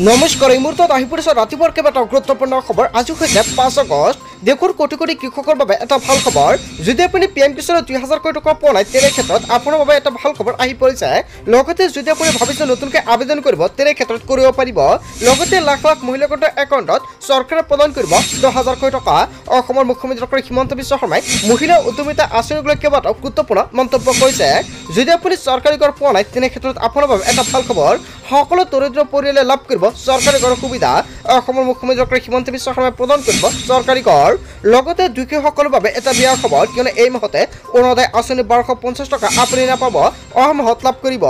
নমস্কাৰ এই মুহূৰ্তত আহি পৰিছে ৰাতিপুৱাৰ কেইবাটাও গুৰুত্বপূৰ্ণ খবৰ। আজি হৈছে 5 আগষ্ট। দেশৰ কোটি কোটি কৃষকৰ বাবে এটা ভাল খবৰ। যদি আপুনি পিএম কিষাণৰ 2000 কোটি টকা পোৱা নাই তেনে ক্ষেত্ৰত আপোনাৰ বাবে এটা ভাল খবৰ আহি পৰিছে। লগতে যদি আপুনি ভাবিছে নতুনকৈ আবেদন কৰিব তেনে ক্ষেত্ৰত কৰিব পাৰিব। লগতে লাখ লাখ মহিলাৰ একাউণ্টত চৰকাৰে প্ৰদান কৰিব 10,000 কোটি টকা। অসমৰ মুখ্যমন্ত্ৰী ডক্টৰ হিমন্ত বিশ্ব শৰ্মাই মহিলা উদ্যমিতা আঁচনিক লৈ কেইবাটাও গুৰুত্বপূৰ্ণ মন্তব্য কৰিছে। যদি আপুনি চৰকাৰী ঘৰ পোৱা নাই তেনে ক্ষেত্ৰত আপোনাৰ বাবে এটা ভাল খবৰ। সকলো দৰিদ্ৰ পৰিয়ালে লাভ কৰিব চৰকাৰী ঘৰৰ সুবিধা। অসমৰ মুখ্যমন্ত্ৰী ডক্টৰ হিমন্ত বিশ্ব শৰ্মাই প্ৰদান কৰিব চৰকাৰী ঘৰ। লগতে দুখীয়াসকলৰ বাবে এটা বেয়া খবৰ, কিয়নো এই মাহতে অৰুণোদয় আঁচনি 1250 টকা আপুনি নাপাব, অহা মাহত লাভ কৰিব।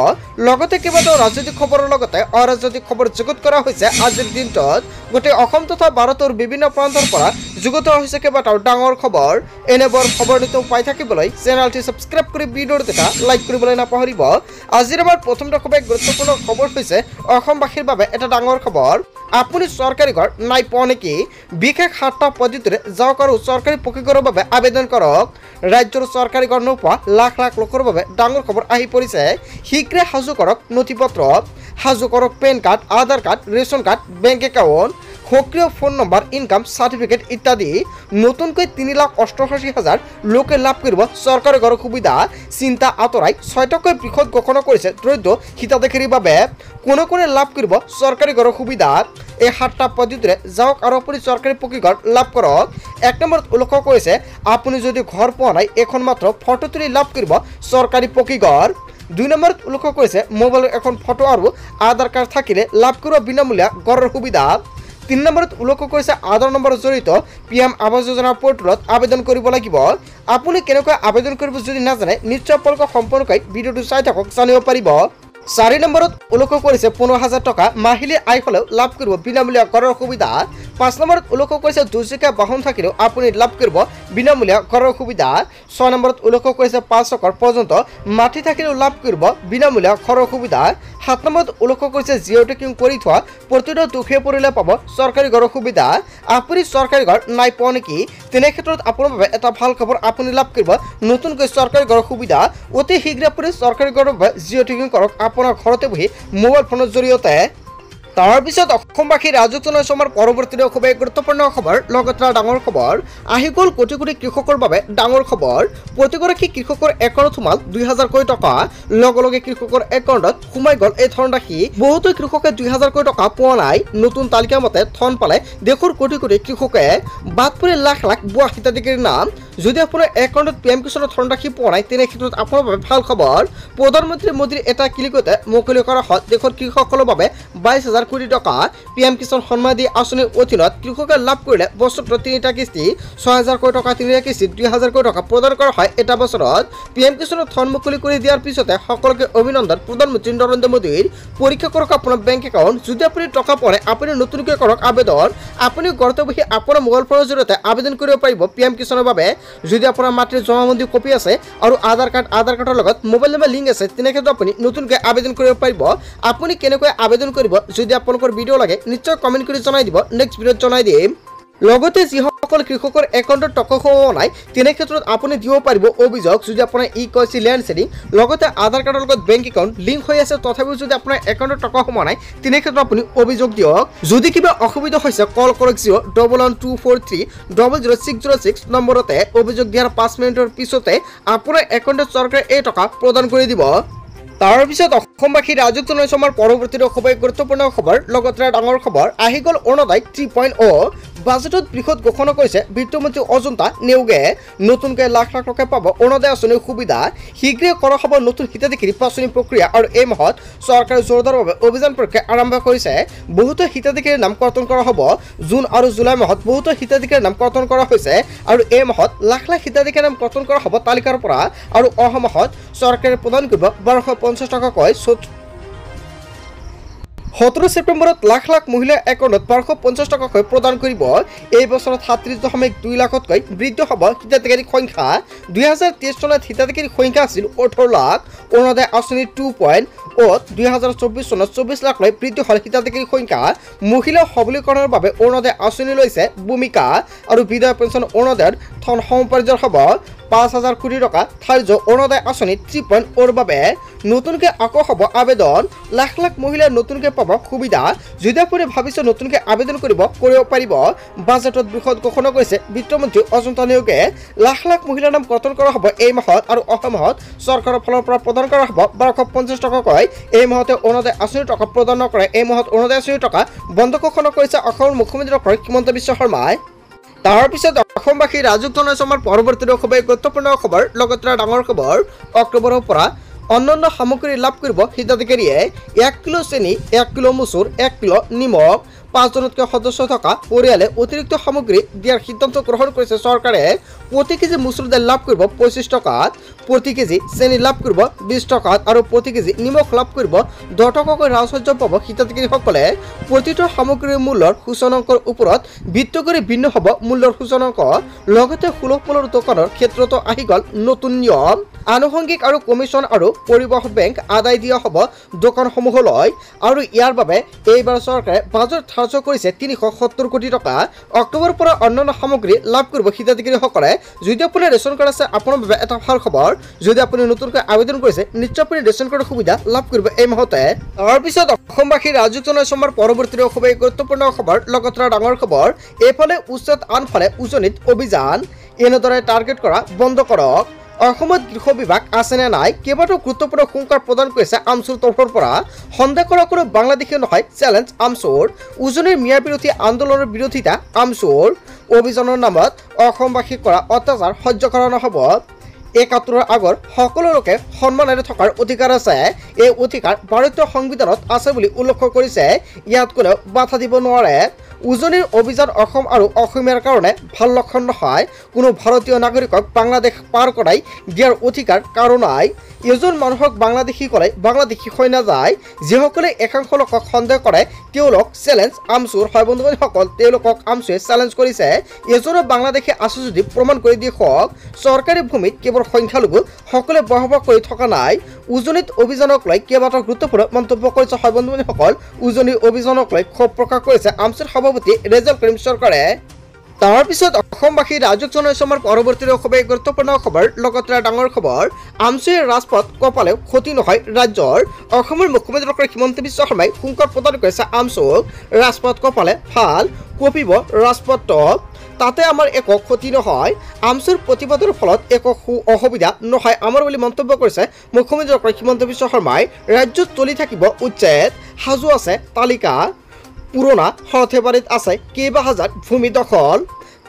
লগতে কেইবাটাও ৰাজনৈতিক খবৰৰ লগতে অৰাজনৈতিক খবৰ যুগুত কৰা হৈছে। আজিৰ দিনটোত গোটেই অসম তথা ভাৰতৰ বিভিন্ন প্ৰান্তৰ পৰা যুগুত হৈছে কেইবাটাও ডাঙৰ খবৰ। এনেবোৰ খবৰ নিতৌ পাই থাকিবলৈ চেনেলটি ছাবস্ক্ৰাইব কৰি ভিডিঅ'টো দেখা লাইক কৰিবলৈ নাপাহৰিব। আজিৰ আমাৰ প্ৰথম খুবেই গুৰুত্বপূৰ্ণ খবৰ হৈছে অসমবাসীৰ বাবে এটা ডাঙৰ খবৰ। আপুনি চৰকাৰী ঘৰ নাই পোৱা নেকি? বিশেষ 7টা পদ্ধতিৰে যাওক আৰু চৰকাৰী পকীঘৰৰ বাবে আবেদন কৰক। ৰাজ্যৰ চৰকাৰী ঘৰ নোপোৱা লাখ লাখ লোকৰ বাবে ডাঙৰ খবৰ আহি পৰিছে। শীঘ্ৰে সাজু কৰক নথিপত্ৰ, সাজু কৰক PAN card, Aadhaar card, ration card, bank account, সক্ৰিয় ফোন নম্বৰ, ইনকাম চাৰ্টিফিকেট ইত্যাদি। নতুনকৈ 3,88,000 লোকে লাভ কৰিব চৰকাৰী ঘৰৰ সুবিধা। চিন্তা আঁতৰাই 6টাকৈ বৃহৎ ঘোষণা কৰিছে দৰিদ্ৰ হিতাধিকাৰীৰ বাবে। কোনে কোনে লাভ কৰিব চৰকাৰী ঘৰৰ সুবিধা? এই 7টা পদ্ধতিৰে যাওক আৰু আপুনি চৰকাৰী পকী ঘৰ লাভ কৰক। 1 নম্বৰত উল্লেখ কৰিছে আপুনি যদি ঘৰ পোৱা নাই এখন মাত্ৰ ফটো তুলি লাভ কৰিব চৰকাৰী পকী ঘৰ। 2 নম্বৰত উল্লেখ কৰিছে মোবাইলৰ এখন ফটো আৰু আধাৰ কাৰ্ড থাকিলে লাভ কৰিব বিনামূলীয়া ঘৰৰ সুবিধা। 3 নম্বৰত উল্লেখ কৰিছে আধাৰ নম্বৰৰ জড়িত PM আৱাস যোজনা পৰ্টেলত আবেদন কৰিব লাগিব। আপুনি কেনেকৈ আবেদন কৰিব যদি নাজানে নিশ্চয় আপোনালোকে সম্পূৰ্ণকৈ ভিডিঅ'টো চাই থাকক, জানিব পাৰিব। 4 নম্বৰত উল্লেখ কৰিছে 15,000 টকা মাহিলী আয় হ'লেও লাভ কৰিব বিনামূলীয়া ঘৰৰ সুবিধা। 5 নম্বৰত উল্লেখ কৰিছে দুচকীয়া বাহন থাকিলেও আপুনি লাভ কৰিব বিনামূলীয়া ঘৰৰ সুবিধা। 6 নম্বৰত উল্লেখ কৰিছে 5 একৰ পৰ্যন্ত মাটি থাকিলেও লাভ কৰিব বিনামূলীয়া ঘৰৰ সুবিধা। 7 নম্বৰত উল্লেখ কৰিছে জিঅ' টেকিং কৰি থোৱা প্ৰতিটো দুখীয়া পৰিয়ালে পাব চৰকাৰী ঘৰৰ সুবিধা। আপুনি চৰকাৰী ঘৰ নাই পোৱা নেকি? তেনে ক্ষেত্ৰত আপোনাৰ বাবে এটা ভাল খবৰ, আপুনি লাভ কৰিব নতুনকৈ চৰকাৰী ঘৰৰ সুবিধা। অতি শীঘ্ৰে আপুনি চৰকাৰী ঘৰৰ বাবে জিঅ' টেকিং কৰক আপোনাৰ ঘৰতে বহি মোবাইল ফোনৰ জৰিয়তে। তাৰপিছত অসমবাসী ৰাজকীয় সমাৰ পৰৱৰ্তী খুবেই গুৰুত্বপূৰ্ণ খবৰ, লগতে ডাঙৰ খবৰ আহি গ'ল কোটি কোটি কৃষকৰ বাবে ডাঙৰ খবৰ। প্ৰতিগৰাকী কৃষকৰ একাউণ্টত সোমাল 2,000 কোটি টকা। লগে লগে কৃষকৰ একাউণ্টত সোমাই গ'ল এই ধনৰাশি। বহুতো কৃষকে 2,000 কোটি টকা পোৱা নাই। নতুন তালিকা মতে ধন পালে দেশৰ কোটি কোটি কৃষকে। বাদ পৰি লাখ লাখ ভুৱা হিতাধিকাৰীৰ নাম। যদি আপোনাৰ একাউণ্টত PM কিষাণৰ ধনৰাশি পোৱা নাই তেনে ক্ষেত্ৰত আপোনাৰ বাবে ভাল খবৰ। প্ৰধানমন্ত্ৰী মোদীৰ এটা ক্লিকতে মুকলি কৰা হ'ল দেশৰ কৃষকসকলৰ বাবে 22,000 কোটি টকা। PM কিষাণ সন্মানিধি আঁচনিৰ অধীনত কৃষকে লাভ কৰিলে বছৰত 3টা কিস্তি 6,000 কোটি টকা, 3টা কিস্তিত 2,000 কোটি টকা প্ৰদান কৰা হয় এটা বছৰত। PM কিষাণৰ ধন মুকলি কৰি দিয়াৰ পিছতে সকলোকে অভিনন্দন প্ৰধানমন্ত্ৰী নৰেন্দ্ৰ মোদীৰ। পৰীক্ষা কৰক আপোনাৰ বেংক একাউণ্ট। যদি আপুনি টকা পোৱা নাই আপুনি নতুনকৈ কৰক আবেদন। আপুনি ঘৰতে বহি আপোনাৰ মোবাইল ফোনৰ জৰিয়তে আবেদন কৰিব পাৰিব PM কিষাণৰ বাবে। যদি আপোনাৰ মাটিৰ জমাবন্দী কপি আছে আৰু আধাৰ কাৰ্ডৰ লগত মোবাইল নম্বৰ লিংক আছে তেনে ক্ষেত্ৰত আপুনি নতুনকৈ আবেদন কৰিব পাৰিব। আপুনি কেনেকৈ আবেদন কৰিব যদি আপোনালোকৰ ভিডিঅ' লাগে নিশ্চয় কমেণ্ট কৰি জনাই দিব, নেক্সট ভিডিঅ'ত জনাই দিম। লগতে যিসকল কৃষকৰ একাউণ্টত টকা সোমোৱা নাই তেনে ক্ষেত্ৰত আপুনি দিব পাৰিব অভিযোগ। যদি আপোনাৰ KYC লেণ্ড চেলিং লগতে আধাৰ কাৰ্ডৰ লগত বেংক একাউণ্ট লিংক হৈ আছে তথাপিও যদি আপোনাৰ একাউণ্টত টকা সোমোৱা নাই তেনে ক্ষেত্ৰত আপুনি অভিযোগ দিয়ক। যদি কিবা অসুবিধা হৈছে কল কৰক 01124300606 নম্বৰতে। অভিযোগ দিয়াৰ 5 মিনিটৰ পিছতে আপোনাৰ একাউণ্টত চৰকাৰে এই টকা প্ৰদান কৰি দিব। তাৰপিছত অসমবাসী ৰাজকীয় সমাৰ পৰৱৰ্তী খুবেই গুৰুত্বপূৰ্ণ খবৰ, লগতে ডাঙৰ খবৰ আহি গ'ল অৰুণোদয় 3.0। বাজেটত বৃহৎ ঘোষণা কৰিছে বিত্তমন্ত্ৰী অজন্তা নেওগে। নতুনকৈ লাখ লাখ লোকে পাব অৰুণোদয় আঁচনিৰ সুবিধা। শীঘ্ৰে কৰা হ'ব নতুন হিতাধিকাৰী বাছনি প্ৰক্ৰিয়া আৰু এই মাহত চৰকাৰে জোৰদাৰভাৱে অভিযান প্ৰক্ৰিয়া আৰম্ভ কৰিছে। বহুতো হিতাধিকাৰীৰ নাম কৰ্তন কৰা হ'ব। জুন আৰু জুলাই মাহত বহুতো হিতাধিকাৰীৰ নাম কৰ্তন কৰা হৈছে আৰু এই মাহত লাখ লাখ হিতাধিকাৰীৰ নাম কৰ্তন কৰা হ'ব তালিকাৰ পৰা। আৰু অহা মাহত চৰকাৰে প্ৰদান কৰিব 1250 টকাকৈ। 17 ছেপ্টেম্বৰত লাখ লাখ মহিলাৰ একাউণ্টত 1250 টকাকৈ প্ৰদান কৰিব। এই বছৰত 37.2 লাখতকৈ বৃদ্ধি হ'ব হিতাধিকাৰীৰ সংখ্যা। 2023 চনত হিতাধিকাৰীৰ সংখ্যা আছিল 18 লাখ। অৰুণোদয় আঁচনি 2.0 2024 চনত 24 লাখলৈ বৃদ্ধি হ'ল হিতাধিকাৰীৰ সংখ্যা। মহিলা সবলীকৰণৰ বাবে অৰুণোদয় আঁচনি লৈছে ভূমিকা আৰু বিধৱা পেঞ্চন অৰুণোদয়ৰ ধন সম্পাৰ্জন হ'ব। 5,000 কোটি টকা ধাৰ্য অৰুণোদয় আঁচনি 3.0 বাবে নতুনকৈ আকৌ হ'ব আবেদন। লাখ লাখ মহিলাই নতুনকৈ পাব সুবিধা। যদি আপুনি ভাবিছে নতুনকৈ আবেদন কৰিব পাৰিব। বাজেটত বৃহৎ ঘোষণা কৰিছে বিত্তমন্ত্ৰী অজন্তা নেওগে। লাখ লাখ মহিলাৰ নাম গঠন কৰা হ'ব এই মাহত আৰু অহা মাহত চৰকাৰৰ ফালৰ পৰা প্ৰদান কৰা হ'ব 1250 টকাকৈ। এই মাহতে অৰুণোদয় আঁচনিৰ টকা প্ৰদান নকৰে। এই মাহত অৰুণোদয় আঁচনিৰ টকা বন্ধ ঘোষণা কৰিছে অসমৰ মুখ্যমন্ত্ৰী ডক্টৰ হিমন্ত বিশ্ব শৰ্মাই। তাৰ পিছত অসমবাসী ৰাজুক জনাইছে আমাৰ পৰৱৰ্তী খুবেই গুৰুত্বপূৰ্ণ খবৰ। লগতে ডাঙৰ খবৰ, অক্টোবৰৰ পৰা অন্যান্য সামগ্ৰী লাভ কৰিব হিতাধিকাৰীয়ে। 1 কিলো চেনি, 1 কিলো মচুৰ, 1 কিলো নিমখ, 5জনতকৈ সদস্য থকা পৰিয়ালে অতিৰিক্ত সামগ্ৰী দিয়াৰ সিদ্ধান্ত গ্ৰহণ কৰিছে চৰকাৰে। প্ৰতি কেজি মচুৰ দাইল লাভ কৰিব 25 টকাত, প্ৰতি কেজি চেনি লাভ কৰিব 20 টকাত আৰু প্ৰতি কেজি নিমখ লাভ কৰিব 10 টকাকৈ ৰাজসাহায্য পাব হিতাধিকাৰীসকলে। প্ৰতিটো সামগ্ৰীৰ মূল্যৰ সূচনাংকৰ ওপৰত ভিত্তি কৰি ভিন্ন হ'ব মূল্যৰ সূচনাংক। লগতে সুলভ মূল্যৰ দোকানৰ ক্ষেত্ৰতো আহি গ'ল নতুন নিয়ম। আনুষংগিক আৰু কমিশ্যন আৰু পৰিবহণ বেংক আদায় দিয়া হ'ব দোকানসমূহলৈ আৰু ইয়াৰ বাবে এইবাৰ চৰকাৰে বাজেট ধাৰ্য কৰিছে 370 কোটি টকা। অক্টোবৰৰ পৰা অন্যান্য সামগ্ৰী লাভ কৰিব হিতাধিকাৰীসকলে। যদি আপোনাৰ ৰেচন কাৰ্ড আছে আপোনাৰ বাবে এটা ভাল খবৰ। যদি আপুনি নতুনকৈ আবেদন কৰিছে নিশ্চয় আপুনি ৰেচন কাৰ্ডৰ সুবিধা লাভ কৰিব এই মাহতে। তাৰপিছত অসমবাসী ৰাজুক জনাইছে আমাৰ পৰৱৰ্তী খুবেই গুৰুত্বপূৰ্ণ খবৰ। লগতে ডাঙৰ খবৰ, এইফালে উচ্ছেদ আনফালে উজনিত অভিযান। এনেদৰে টাৰ্গেট কৰা বন্ধ কৰক। অসমত গৃহ বিভাগ আছে নে নাই কেইবাটাও গুৰুত্বপূৰ্ণ হুংকাৰ প্ৰদান কৰিছে আমচুৰ তৰফৰ পৰা। সন্দেহ কৰা কোনো বাংলাদেশী নহয় চেলেঞ্জ আমচুৰ। উজনিৰ মিয়া বিৰোধী আন্দোলনৰ বিৰোধিতা আমচুৰ। অভিযানৰ নামত অসমবাসীক কৰা অত্যাচাৰ সহ্য কৰা নহ'ব। ৭১ৰ আগৰ সকলো লোকে সন্মানেৰে থকাৰ অধিকাৰ আছে। এই অধিকাৰ ভাৰতীয় সংবিধানত আছে বুলি উল্লেখ কৰিছে। ইয়াত কোনেও বাধা দিব নোৱাৰে। উজনিৰ অভিযান অসম আৰু অসমীয়াৰ কাৰণে ভাল লক্ষণ নহয়। কোনো ভাৰতীয় নাগৰিকক বাংলাদেশ পাৰ কৰাই দিয়াৰ অধিকাৰ কাৰো নাই। এজন মানুহক বাংলাদেশী ক'লে বাংলাদেশী হৈ নাযায়। যিসকলে একাংশ লোকক সন্দেহ কৰে তেওঁলোক চেলেঞ্জ আমচুৰ হয়। বন্ধুসকল, তেওঁলোকক আমচুৱে চেলেঞ্জ কৰিছে। এজনো বাংলাদেশী আছে যদি প্ৰমাণ কৰি দেখুৱাওক। চৰকাৰী ভূমিত কেৱল সংখ্যালঘু সকলে বসবাস কৰি থকা নাই। উজনিত অভিযানক লৈ কেইবাটাও গুৰুত্বপূৰ্ণ মন্তব্য কৰিছে হয় বন্ধুসকল। উজনিৰ অভিযানক লৈ ক্ষোভ প্ৰকাশ কৰিছে আমচুৰ সভাপতি ৰেজাউল কৰিম চৰকাৰে। তাৰ পিছত অসমবাসী ৰাজুক জনাইছে আমাৰ পৰৱৰ্তী খুবেই গুৰুত্বপূৰ্ণ খবৰ। লগতে ডাঙৰ খবৰ, আমচুৰ ৰাজপথ কপালেও ক্ষতি নহয় ৰাজ্যৰ। অসমৰ মুখ্যমন্ত্ৰী ডক্টৰ হিমন্ত বিশ্ব শৰ্মাই হুংকাৰ প্ৰদান কৰিছে আমচুক। ৰাজপথ কপালে ভাল, কঁপিব ৰাজপথ, তাতে আমাৰ একো ক্ষতি নহয়। আমচুৰ প্ৰতিবাদৰ ফলত একো অসুবিধা নহয় আমাৰ বুলি মন্তব্য কৰিছে মুখ্যমন্ত্ৰী ডক্টৰ হিমন্ত বিশ্ব শৰ্মাই। ৰাজ্যত চলি থাকিব উচ্ছেদ, সাজু আছে তালিকা। পুৰণা সৰ্থেবাৰীত আছে কেইবা হাজাৰ ভূমি দখল,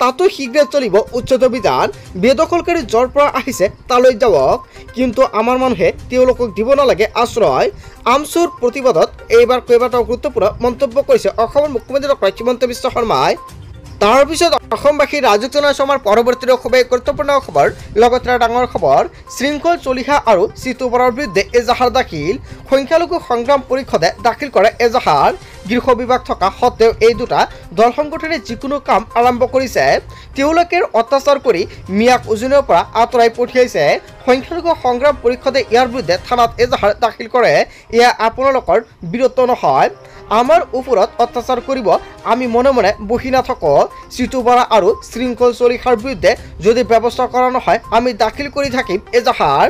তাতো শীঘ্ৰে চলিব উচ্ছেদ অভিযান। বেদখলকাৰী য'ৰ পৰা আহিছে তালৈ যাওক, কিন্তু আমাৰ মানুহে তেওঁলোকক দিব নালাগে আশ্ৰয়। আমচুৰ প্ৰতিবাদত এইবাৰ কেইবাটাও গুৰুত্বপূৰ্ণ মন্তব্য কৰিছে অসমৰ মুখ্যমন্ত্ৰী ডক্টৰ হিমন্ত বিশ্ব শৰ্মাই। তাৰ পিছত অসমবাসী ৰাজুক জনাইছে আমাৰ পৰৱৰ্তী খুবেই গুৰুত্বপূৰ্ণ খবৰ। লগতে ডাঙৰ খবৰ, শৃংখল চলিহা আৰু চিতু বৰাৰ বিৰুদ্ধে এজাহাৰ দাখিল। সংখ্যালঘু সংগ্ৰাম পৰিষদে দাখিল কৰে এজাহাৰ। গৃহ বিভাগ থকা সত্ত্বেও এই দুটা দল সংগঠনে যিকোনো কাম আৰম্ভ কৰিছে। তেওঁলোকে অত্যাচাৰ কৰি মিয়াক উজনিৰ পৰা আঁতৰাই পঠিয়াইছে। সংখ্যালঘু সংগ্ৰাম পৰিষদে ইয়াৰ বিৰুদ্ধে থানাত এজাহাৰ দাখিল কৰে। এয়া আপোনালোকৰ বীৰত্ব নহয়। আমাৰ ওপৰত অত্যাচাৰ কৰিব আমি মনে মনে বহি নাথাকো। চিতু বৰা আৰু শৃংখল চলিহাৰ বিৰুদ্ধে যদি ব্যৱস্থা কৰা নহয় আমি দাখিল কৰি থাকিম এজাহাৰ।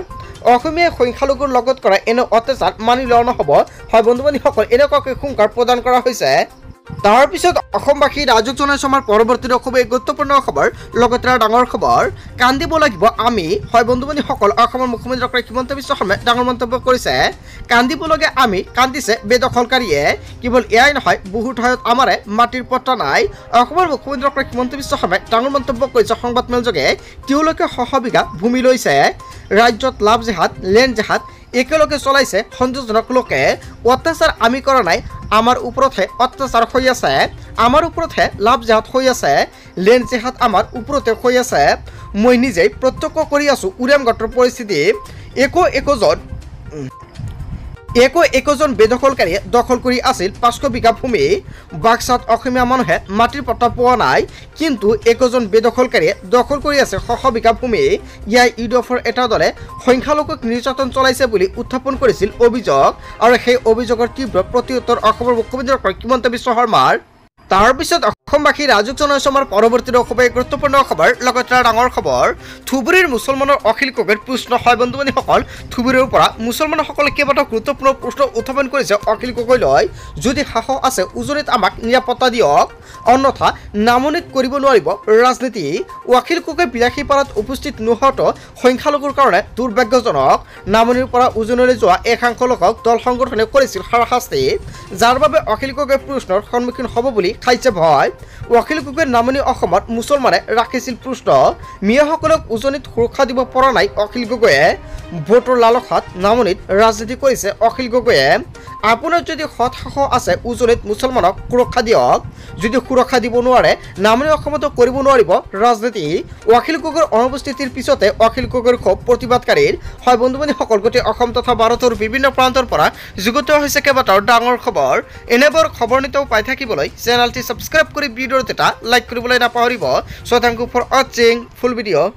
অসমীয়া সংখ্যালঘুৰ লগত কৰা এনে অত্যাচাৰ মানি লোৱা নহ'ব হয় বন্ধু-বান্ধৱীসকল। এনেকুৱাকৈ হুংকাৰ প্ৰদান কৰা হৈছে। তাৰ পিছত অসমবাসী ৰাজুক জনাইছে আমাৰ পৰৱৰ্তী খুবেই গুৰুত্বপূৰ্ণ খবৰ। লগতে ডাঙৰ খবৰ, কান্দিব লাগিব আমি হয় বন্ধু-বান্ধৱীসকল। অসমৰ মুখ্যমন্ত্ৰী ডক্টৰ হিমন্ত বিশ্ব শৰ্মাই ডাঙৰ মন্তব্য কৰিছে। কান্দিব লাগে আমি, কান্দিছে বেদখলকাৰীয়ে। কেৱল এয়াই নহয়, বহু ঠাইত আমাৰে মাটিৰ পট্টা নাই। অসমৰ মুখ্যমন্ত্ৰী ডক্টৰ হিমন্ত বিশ্ব শৰ্মাই ডাঙৰ মন্তব্য কৰিছে সংবাদমেলযোগে। তেওঁলোকে শবিঘা ভূমি লৈছে। ৰাজ্যত লাভ জেহাদ লেণ্ড জেহাদ একেলগে চলাইছে সন্তোষজনক লোকে। অত্যাচাৰ আমি কৰা নাই, আমাৰ ওপৰতহে অত্যাচাৰ হৈ আছে। আমাৰ ওপৰতহে লাভ জেহাদ হৈ আছে, লেণ্ড জেহাদ আমাৰ ওপৰতে হৈ আছে। মই নিজেই প্ৰত্যক্ষ কৰি আছোঁ উৰিয়ামঘাটৰ পৰিস্থিতি। একোজন বেদখলকাৰীয়ে দখল কৰি আছিল 500 বিঘা ভূমি। বাক্সাত অসমীয়া মানুহে মাটিৰ পট্টা পোৱা নাই, কিন্তু একোজন বেদখলকাৰীয়ে দখল কৰি আছে 100 বিঘা ভূমি। ইয়াই ইউডিএফৰ এটা দলে সংখ্যালঘুক নিৰ্যাতন চলাইছে বুলি উত্থাপন কৰিছিল অভিযোগ, আৰু সেই অভিযোগৰ তীব্ৰ প্ৰত্যুত্তৰ অসমৰ মুখ্যমন্ত্ৰী ডক্টৰ হিমন্ত বিশ্ব শৰ্মাৰ। তাৰপিছত অসমবাসী ৰাজুক জনসমাৰ পৰৱৰ্তী খুবেই গুৰুত্বপূৰ্ণ খবৰ লগতে ডাঙৰ খবৰ ধুবুৰীৰ মুছলমানৰ অখিল গগৈৰ প্ৰশ্ন হয় বন্ধু-বান্ধৱীসকল ধুবুৰীৰ পৰা মুছলমানসকলে কেইবাটাও গুৰুত্বপূৰ্ণ প্ৰশ্ন উত্থাপন কৰিছে অখিল গগৈলৈ যদি সাহস আছে উজনিত আমাক নিৰাপত্তা দিয়ক অন্যথা নামনিত কৰিব নোৱাৰিব ৰাজনীতি অখিল গগৈ বিলাসীপাৰাত উপস্থিত নোহোৱাটো সংখ্যালঘুৰ কাৰণে দুৰ্ভাগ্যজনক নামনিৰ পৰা উজনিলৈ যোৱা একাংশ লোকক দল সংগঠনে কৰিছিল হাৰাশাস্তি যাৰ বাবে অখিল গগৈ প্ৰশ্নৰ সন্মুখীন হ'ব বুলি খাইছে ভয় অখিল গগৈ নামনি অসমত মুছলমানে ৰাখিছিল প্ৰশ্ন মিয়াসকলক উজনিত সুৰক্ষা দিব পৰা নাই অখিল গগৈয়ে ভোটৰ লালসাত নামনিত ৰাজনীতি কৰিছে অখিল গগৈয়ে আপোনাৰ যদি সৎ সাহস আছে উজনিত মুছলমানক সুৰক্ষা দিয়ক যদি সুৰক্ষা দিব নোৱাৰে নামনি অসমতো কৰিব নোৱাৰিব ৰাজনীতি অখিল গগৈৰ অনুপস্থিতিৰ পিছতে অখিল গগৈৰ ক্ষোভ প্ৰতিবাদকাৰীৰ হয় বন্ধু-বান্ধৱীসকল গোটেই অসম তথা ভাৰতৰ বিভিন্ন প্ৰান্তৰ পৰা যুগুত হৈছে কেইবাটাও ডাঙৰ খবৰ এনেবোৰ খবৰ নিতৌ পাই থাকিবলৈ চেনেলটি ছাবস্ক্ৰাইব কৰি ভিডিঅ'ত এটা লাইক কৰিবলৈ নাপাহৰিব। So thank you for watching full video.